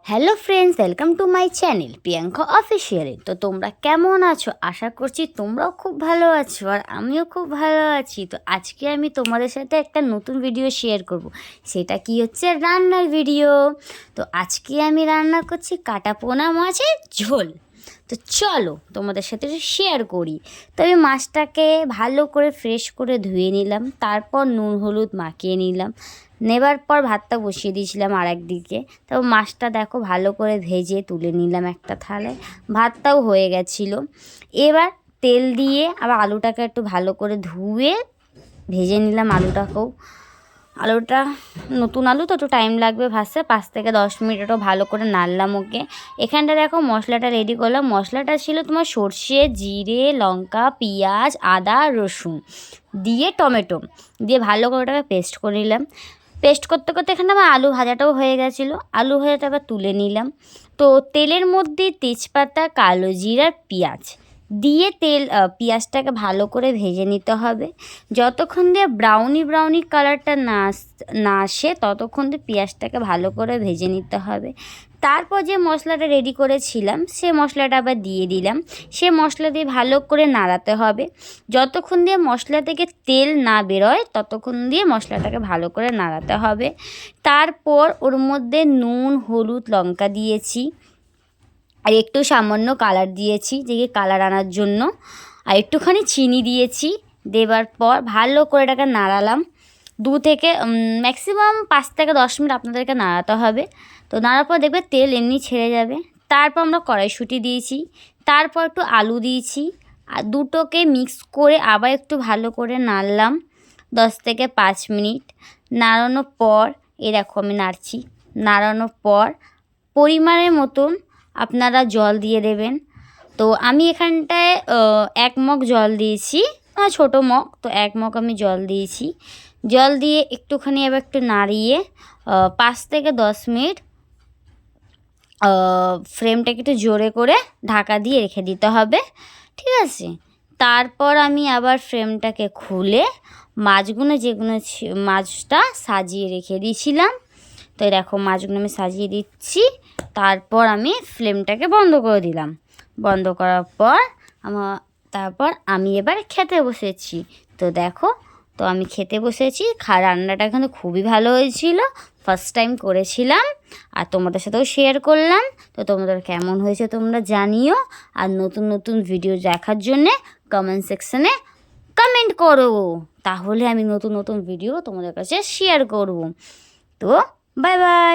Hello friends, welcome to my channel Priyanka officially. তো তোমরা কেমন আছো? আশা করছি তোমরাও খুব ভালো আছো আর আমিও খুব ভালো আছি। তো আজকে আমি তোমাদের সাথে একটা নতুন ভিডিও শেয়ার করব। সেটা কি হচ্ছে রান্নার ভিডিও। তো আজকে আমি রান্না করছি কাটা পোনা মাছের ঝোল। তো চলো তোমাদের সাথে শেয়ার করি। তো আমি মাছটাকে ভালো করে ফ্রেশ করে ধুয়ে নিলাম, তারপর নুন হলুদ মাখিয়ে নিলাম। নেবার পর ভাতটা বসিয়ে দিয়েছিলাম আর একদিকে। তো মাছটা দেখো ভালো করে ভেজে তুলে নিলাম একটা থালায়। ভাতটাও হয়ে গেছিলো। এবার তেল দিয়ে আবার আলুটাকে একটু ভালো করে ধুয়ে ভেজে নিলাম আলুটাকেও। আলুটা নতুন আলু তো একটু টাইম লাগবে ভাজতে, 5 থেকে 10 মিনিট একটু ভালো করে নাড়লাম ওকে। এখানটা দেখো মশলাটা রেডি করলাম। মশলাটা ছিল তোমার সর্ষে, জিরে, লঙ্কা, পেঁয়াজ, আদা, রসুন দিয়ে টমেটো দিয়ে ভালো করে ওটাকে পেস্ট করে নিলাম। পেস্ট করতে করতে এখানে আমার আলু ভাজাটাও হয়ে গেছিলো। আলু ভাজাটা আবার তুলে নিলাম। তো তেলের মধ্যে তেজপাতা, কালো জিরা, পেঁয়াজ দিয়ে পেঁয়াজটাকে ভালো করে ভেজে নিতে হবে। যতক্ষণ দিয়ে ব্রাউনি কালারটা না আসে ততক্ষণ দিয়ে পেঁয়াজটাকে ভালো করে ভেজে নিতে হবে। তারপর যে মশলাটা রেডি করেছিলাম সে মশলাটা আবার দিয়ে দিলাম। সে মশলা দিয়ে ভালো করে নাড়াতে হবে। যতক্ষণ দিয়ে মশলা থেকে তেল না বেরোয় ততক্ষণ দিয়ে মশলাটাকে ভালো করে নাড়াতে হবে। তারপর ওর মধ্যে নুন, হলুদ, লঙ্কা দিয়েছি আর একটু সামান্য কালার দিয়েছি, যে কালার আনার জন্য, আর একটুখানি চিনি দিয়েছি। দেবার পর ভালো করে এটাকে নাড়ালাম। 2 থেকে ম্যাক্সিমাম 5 থেকে 10 মিনিট আপনাদেরকে নাড়াতে হবে। তো নাড়ার পর দেখবে তেল এমনি ছেড়ে যাবে। তারপর আমরা কড়াইশুঁটি দিয়েছি, তারপর একটু আলু দিয়েছি আর দুটোকে মিক্স করে আবার একটু ভালো করে নাড়লাম 10 থেকে 5 মিনিট। নাড়ানোর পর দেখো আমি নাড়ছি। নাড়ানোর পর পরিমাণের মতন আপনারা জল দিয়ে দেবেন। তো আমি এখানটায় 1 মগ জল দিয়েছি, ছোটো মগ, তো 1 মগ আমি জল দিয়েছি। জল দিয়ে একটুখানি আবার একটু নাড়িয়ে 5 থেকে 10 মিনিট ফ্লেমটাকে একটু জোরে করে ঢাকা দিয়ে রেখে দিতে হবে, ঠিক আছে? তারপর আমি আবার ফ্লেমটাকে খুলে মাছটা সাজিয়ে রেখে দিয়েছিলাম। তো দেখো মাছগুলো আমি সাজিয়ে দিচ্ছি। তারপর আমি ফ্লেমটাকে বন্ধ করে দিলাম। বন্ধ করার পর তারপর আমি এবার খেতে বসেছি। তো দেখো, তো আমি খেতে বসেছি। রান্নাটা কিন্তু খুবই ভালো হয়েছিল, ফার্স্ট টাইম করেছিলাম আর তোমাদের সাথেও শেয়ার করলাম। তো তোমাদের কেমন হয়েছে তোমরা জানিও। আর নতুন নতুন ভিডিও দেখার জন্যে কমেন্ট সেকশানে কমেন্ট করো, তাহলে আমি নতুন নতুন ভিডিও তোমাদের কাছে শেয়ার করব। তো বাই বাই।